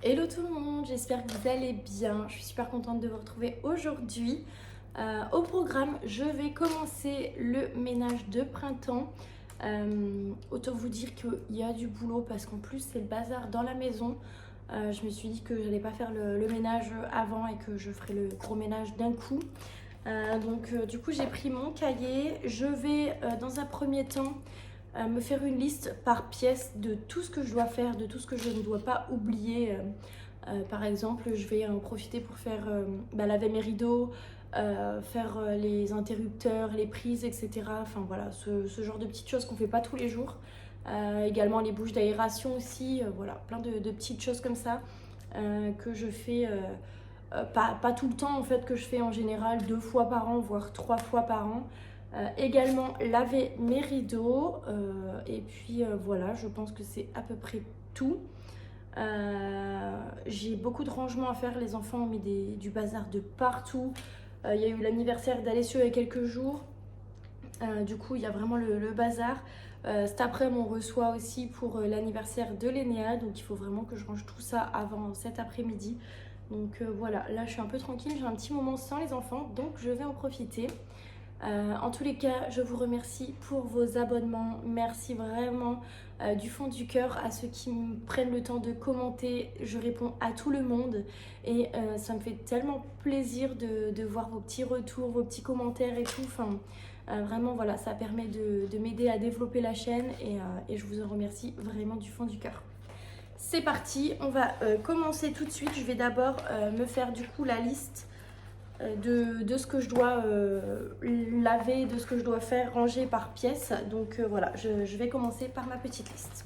Hello tout le monde, j'espère que vous allez bien. Je suis super contente de vous retrouver aujourd'hui. Au programme, je vais commencer le ménage de printemps. Autant vous dire qu'il y a du boulot parce qu'en plus c'est le bazar dans la maison. Je me suis dit que j'allais pas faire le ménage avant et que je ferais le gros ménage d'un coup. Du coup j'ai pris mon cahier. Je vais dans un premier temps me faire une liste par pièce de tout ce que je dois faire, de tout ce que je ne dois pas oublier. Par exemple, je vais en profiter pour faire laver mes rideaux, faire les interrupteurs, les prises, etc. Enfin voilà, ce genre de petites choses qu'on fait pas tous les jours. Également les bouches d'aération aussi, voilà, plein de petites choses comme ça que je fais pas tout le temps en fait, que je fais en général 2 fois par an, voire 3 fois par an. Également laver mes rideaux et puis voilà, je pense que c'est à peu près tout. J'ai beaucoup de rangements à faire, les enfants ont mis du bazar de partout. Il y a eu l'anniversaire d'Alessio il y a quelques jours. Du coup il y a vraiment le bazar. Cet après-midi on reçoit aussi pour l'anniversaire de Lénéa, donc il faut vraiment que je range tout ça avant cet après-midi. Donc voilà, là je suis un peu tranquille, j'ai un petit moment sans les enfants, donc je vais en profiter. En tous les cas, je vous remercie pour vos abonnements. Merci vraiment du fond du cœur à ceux qui me prennent le temps de commenter. Je réponds à tout le monde et ça me fait tellement plaisir de voir vos petits retours, vos petits commentaires et tout. Enfin, vraiment, voilà, ça permet de m'aider à développer la chaîne et je vous en remercie vraiment du fond du cœur. C'est parti, on va commencer tout de suite. Je vais d'abord me faire du coup la liste de ce que je dois laver, de ce que je dois faire ranger par pièce. Donc voilà, je vais commencer par ma petite liste.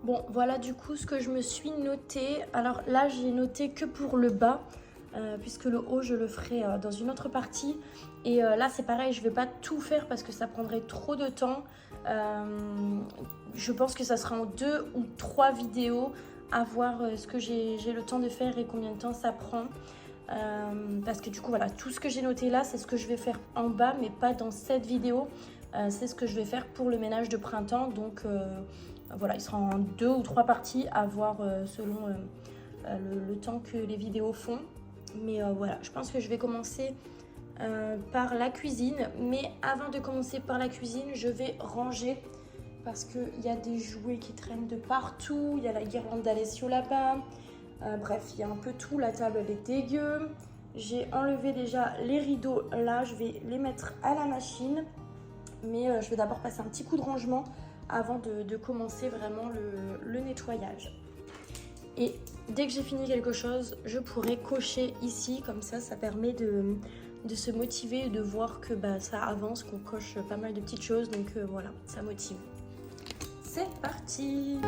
Bon, voilà du coup ce que je me suis noté. Alors là, j'ai noté que pour le bas, puisque le haut, je le ferai dans une autre partie. Et là, c'est pareil, je ne vais pas tout faire parce que ça prendrait trop de temps. Je pense que ça sera en 2 ou 3 vidéos à voir ce que j'ai le temps de faire et combien de temps ça prend. Parce que du coup, voilà, tout ce que j'ai noté là, c'est ce que je vais faire en bas, mais pas dans cette vidéo. C'est ce que je vais faire pour le ménage de printemps. Donc voilà, il sera en 2 ou 3 parties à voir selon le temps que les vidéos font. Mais voilà, je pense que je vais commencer par la cuisine. Mais avant de commencer par la cuisine, je vais ranger parce qu'il y a des jouets qui traînent de partout. Il y a la guirlande d'Alessio là-bas. Bref, il y a un peu tout. La table, elle est dégueu. J'ai enlevé déjà les rideaux. Là, je vais les mettre à la machine. Mais je vais d'abord passer un petit coup de rangement avant de commencer vraiment le nettoyage. Et dès que j'ai fini quelque chose, je pourrai cocher ici, comme ça permet de se motiver et de voir que ça avance, qu'on coche pas mal de petites choses, donc voilà, ça motive. C'est parti!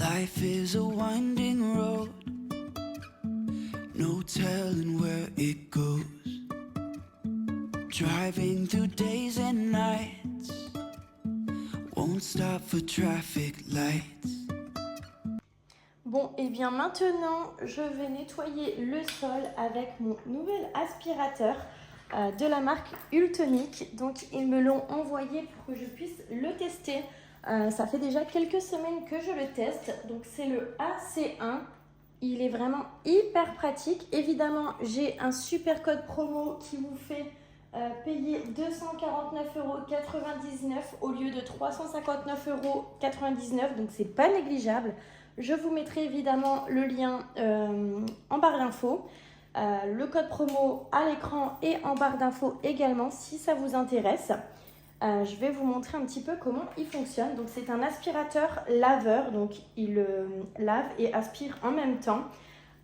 Life is a winding road, no telling where it goes. Driving through days and nights, won't stop for traffic lights. Bon, et bien maintenant, je vais nettoyer le sol avec mon nouvel aspirateur de la marque Ultonic. Donc, ils me l'ont envoyé pour que je puisse le tester. Ça fait déjà quelques semaines que je le teste. Donc, c'est le AC1. Il est vraiment hyper pratique. Évidemment, j'ai un super code promo qui vous fait payer 249,99 € au lieu de 359,99 €. Donc, c'est pas négligeable. Je vous mettrai évidemment le lien en barre d'infos, le code promo à l'écran et en barre d'infos également si ça vous intéresse. Je vais vous montrer un petit peu comment il fonctionne. Donc c'est un aspirateur laveur, donc il lave et aspire en même temps.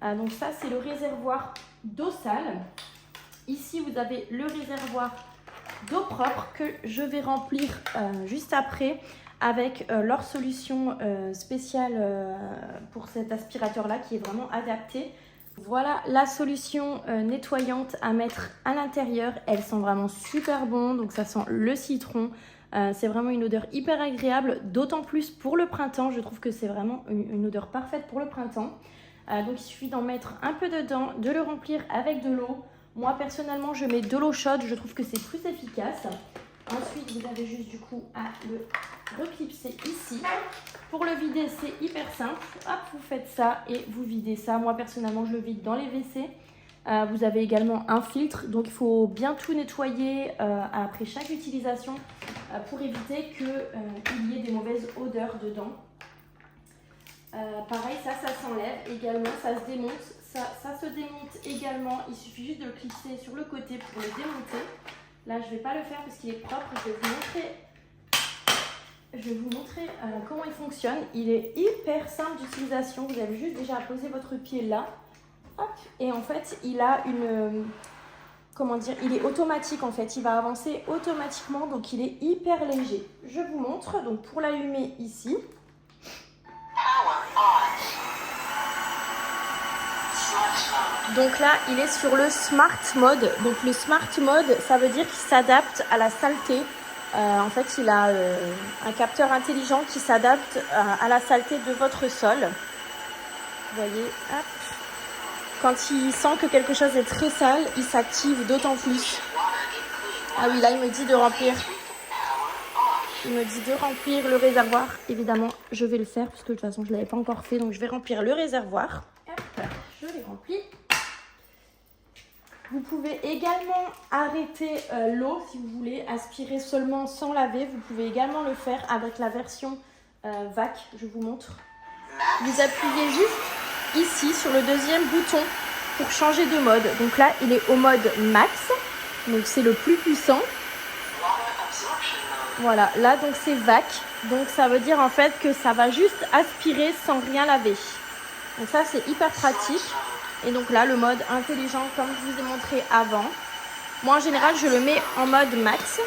Donc ça c'est le réservoir d'eau sale. Ici vous avez le réservoir d'eau propre que je vais remplir juste après avec leur solution spéciale pour cet aspirateur-là qui est vraiment adapté. Voilà la solution nettoyante à mettre à l'intérieur. Elle sent vraiment super bon, donc ça sent le citron. C'est vraiment une odeur hyper agréable, d'autant plus pour le printemps. Je trouve que c'est vraiment une odeur parfaite pour le printemps. Donc il suffit d'en mettre un peu dedans, de le remplir avec de l'eau. Moi personnellement je mets de l'eau chaude, je trouve que c'est plus efficace. Ensuite, vous avez juste du coup à le reclipser ici. Pour le vider, c'est hyper simple. Hop, vous faites ça et vous videz ça. Moi, personnellement, je le vide dans les WC. Vous avez également un filtre. Donc, il faut bien tout nettoyer après chaque utilisation pour éviter qu'il y ait des mauvaises odeurs dedans. Pareil, ça s'enlève également. Ça se démonte. Ça se démonte également. Il suffit juste de le clipser sur le côté pour le démonter. Là, je ne vais pas le faire parce qu'il est propre. Je vais vous montrer comment il fonctionne. Il est hyper simple d'utilisation. Vous avez juste déjà à poser votre pied là. Hop. Et en fait, il a il est automatique en fait. Il va avancer automatiquement. Donc, il est hyper léger. Je vous montre. Donc, pour l'allumer ici. Donc là, il est sur le Smart Mode. Donc le Smart Mode, ça veut dire qu'il s'adapte à la saleté. En fait, il a un capteur intelligent qui s'adapte à la saleté de votre sol. Vous voyez, hop. Quand il sent que quelque chose est très sale, il s'active d'autant plus. Ah oui, là, il me dit de remplir. Il me dit de remplir le réservoir. Évidemment, je vais le faire parce que de toute façon, je ne l'avais pas encore fait. Donc, je vais remplir le réservoir. Hop, je l'ai rempli. Vous pouvez également arrêter l'eau si vous voulez aspirer seulement sans laver. Vous pouvez également le faire avec la version VAC. Je vous montre. Vous appuyez juste ici sur le deuxième bouton pour changer de mode. Donc là, il est au mode max. Donc c'est le plus puissant. Voilà, là donc c'est VAC. Donc ça veut dire en fait que ça va juste aspirer sans rien laver. Donc ça c'est hyper pratique. Et donc là, le mode intelligent, comme je vous ai montré avant. Moi, en général, je le mets en mode max.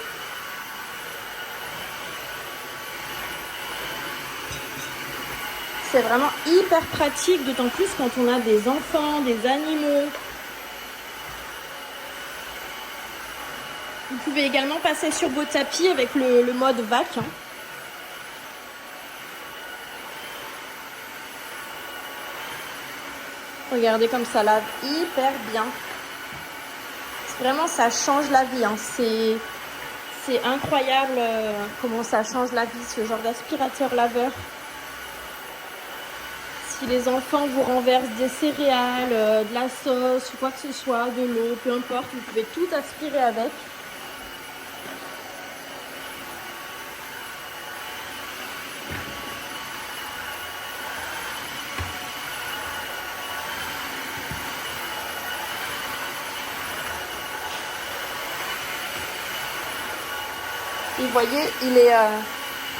C'est vraiment hyper pratique, d'autant plus quand on a des enfants, des animaux. Vous pouvez également passer sur vos tapis avec le mode VAC. Regardez comme ça lave hyper bien. Vraiment, ça change la vie. C'est incroyable comment ça change la vie, ce genre d'aspirateur laveur. Si les enfants vous renversent des céréales, de la sauce ou quoi que ce soit, de l'eau, peu importe, vous pouvez tout aspirer avec. Et vous voyez, il est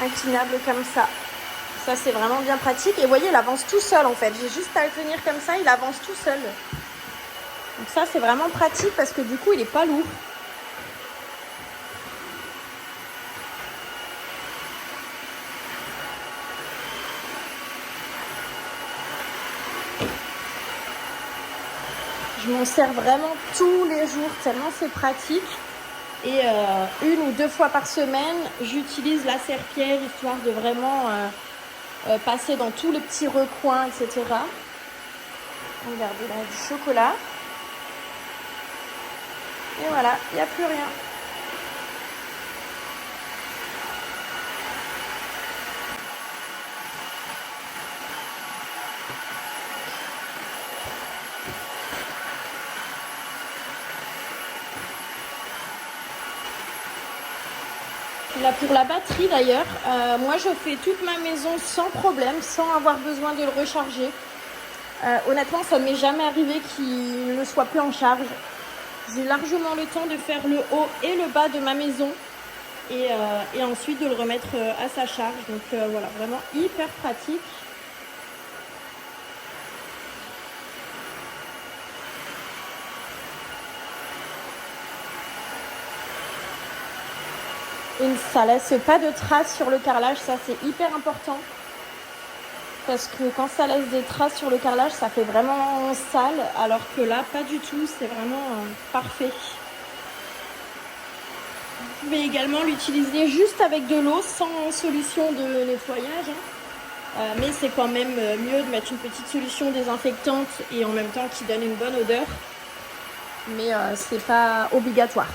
inclinable comme ça. Ça, c'est vraiment bien pratique. Et vous voyez, il avance tout seul en fait. J'ai juste à le tenir comme ça, il avance tout seul. Donc ça, c'est vraiment pratique parce que du coup, il n'est pas lourd. je m'en sers vraiment tous les jours tellement c'est pratique. Et 1 ou 2 fois par semaine, j'utilise la serpillière histoire de vraiment passer dans tous les petits recoins, etc. Regardez là, du chocolat. Et voilà, il n'y a plus rien. Là, pour la batterie d'ailleurs, moi je fais toute ma maison sans problème, sans avoir besoin de le recharger. Honnêtement, ça ne m'est jamais arrivé qu'il ne soit plus en charge. J'ai largement le temps de faire le haut et le bas de ma maison et ensuite de le remettre à sa charge. Donc voilà, vraiment hyper pratique. Et ça laisse pas de traces sur le carrelage, ça c'est hyper important. Parce que quand ça laisse des traces sur le carrelage, ça fait vraiment sale, alors que là, pas du tout, c'est vraiment parfait. Vous pouvez également l'utiliser juste avec de l'eau, sans solution de nettoyage. Mais c'est quand même mieux de mettre une petite solution désinfectante et en même temps qui donne une bonne odeur. Mais c'est pas obligatoire.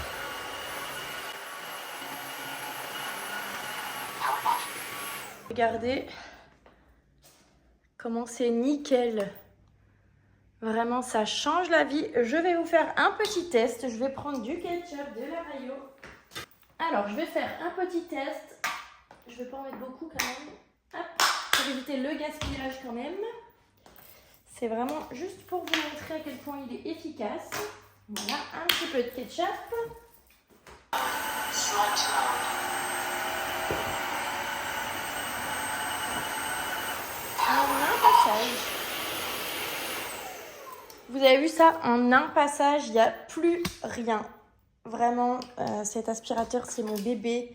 Regardez comment c'est nickel. Vraiment, ça change la vie. Je vais vous faire un petit test. Je vais prendre du ketchup, de la mayo. Alors, je vais faire un petit test. Je vais pas en mettre beaucoup quand même. Hop, pour éviter le gaspillage quand même. C'est vraiment juste pour vous montrer à quel point il est efficace. Voilà, un petit peu de ketchup. Vous avez vu ça, en un passage, il n'y a plus rien. Vraiment, cet aspirateur, c'est mon bébé.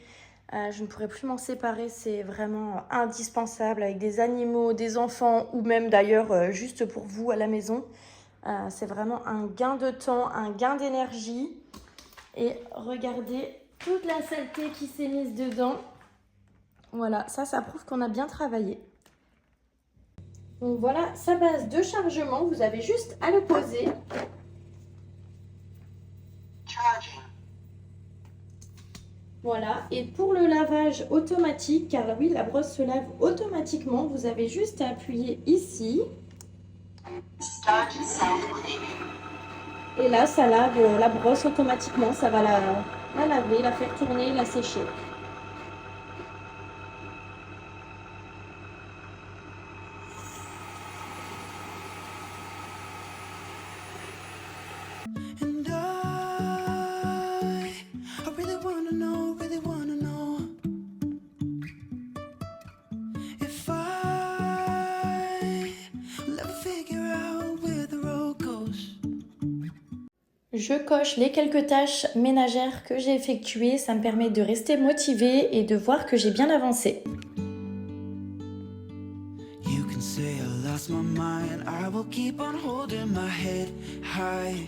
Je ne pourrais plus m'en séparer. C'est vraiment indispensable avec des animaux, des enfants ou même d'ailleurs juste pour vous à la maison. C'est vraiment un gain de temps, un gain d'énergie. Et regardez toute la saleté qui s'est mise dedans. Voilà, ça prouve qu'on a bien travaillé. Donc voilà sa base de chargement, vous avez juste à le poser. Voilà, et pour le lavage automatique, car oui, la brosse se lave automatiquement, vous avez juste à appuyer ici. Et là, ça lave la brosse automatiquement, ça va la laver, la faire tourner, la sécher. Je coche les quelques tâches ménagères que j'ai effectuées, ça me permet de rester motivée et de voir que j'ai bien avancé. You can say I lost my mind, I will keep on holding my head high,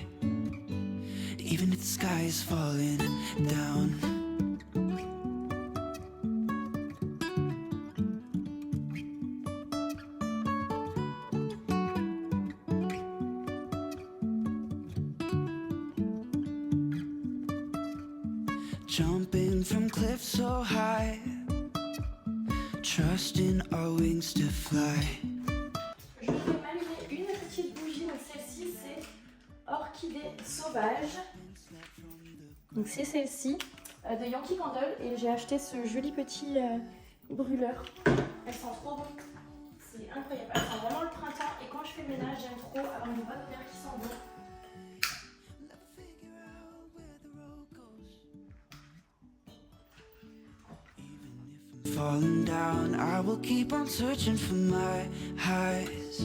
even if the sky is falling down. Jumping from cliffs so high, trusting our wings to fly. Je vais m'allumer une petite bougie, donc celle-ci c'est Orchidée Sauvage. Donc c'est celle-ci de Yankee Candle et j'ai acheté ce joli petit brûleur. Elle sent trop bon, c'est incroyable. Elle sent vraiment le printemps et quand je fais le ménage j'aime trop avoir une bonne odeur qui sent bon. Falling down, I will keep on searching for my highs.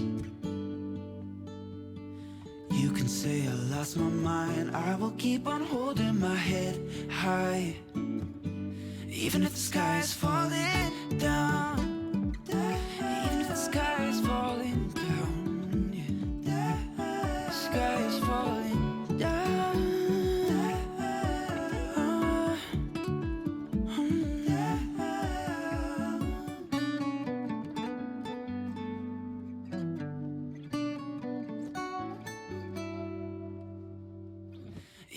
You can say I lost my mind, I will keep on holding my head high, even if the sky is falling down, even if the sky is falling down, yeah. The sky is falling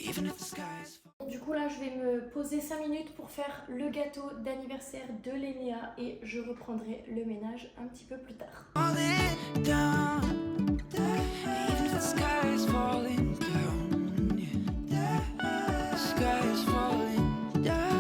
even if the sky's Du coup là je vais me poser 5 minutes pour faire le gâteau d'anniversaire de Lénéa et je reprendrai le ménage un petit peu plus tard. falling down, even if the sky's falling down, yeah. The sky's falling down.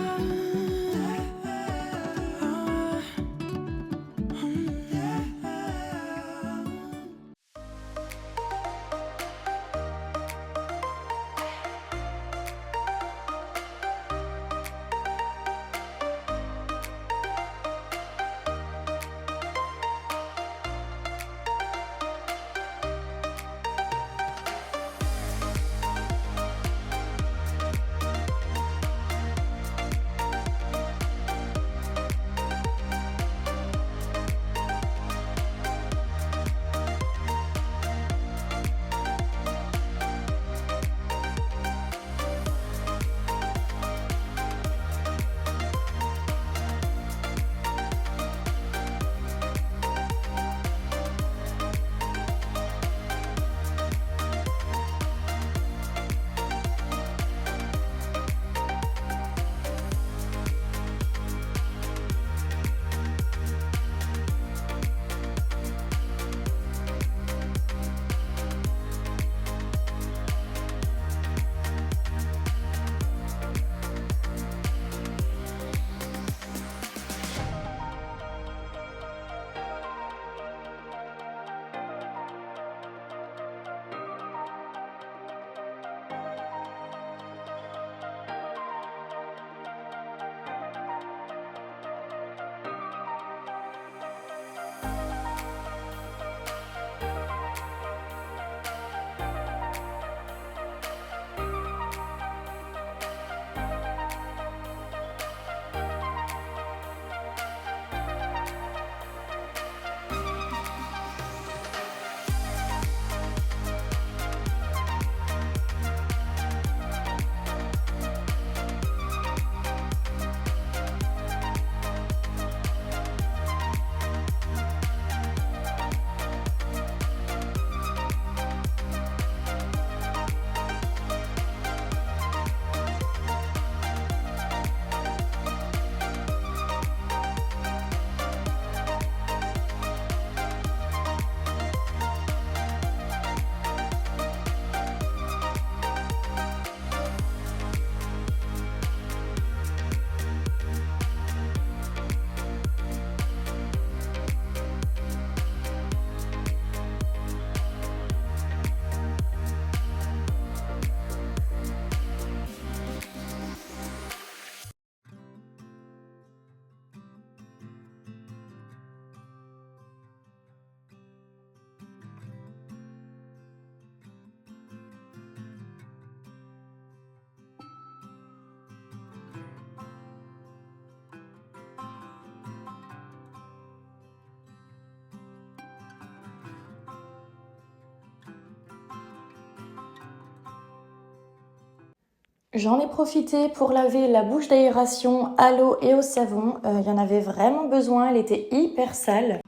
J'en ai profité pour laver la bouche d'aération à l'eau et au savon. Il y en avait vraiment besoin, elle était hyper sale.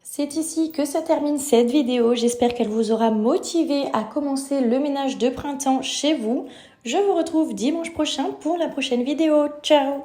C'est ici que ça termine cette vidéo. J'espère qu'elle vous aura motivé à commencer le ménage de printemps chez vous. Je vous retrouve dimanche prochain pour la prochaine vidéo. Ciao!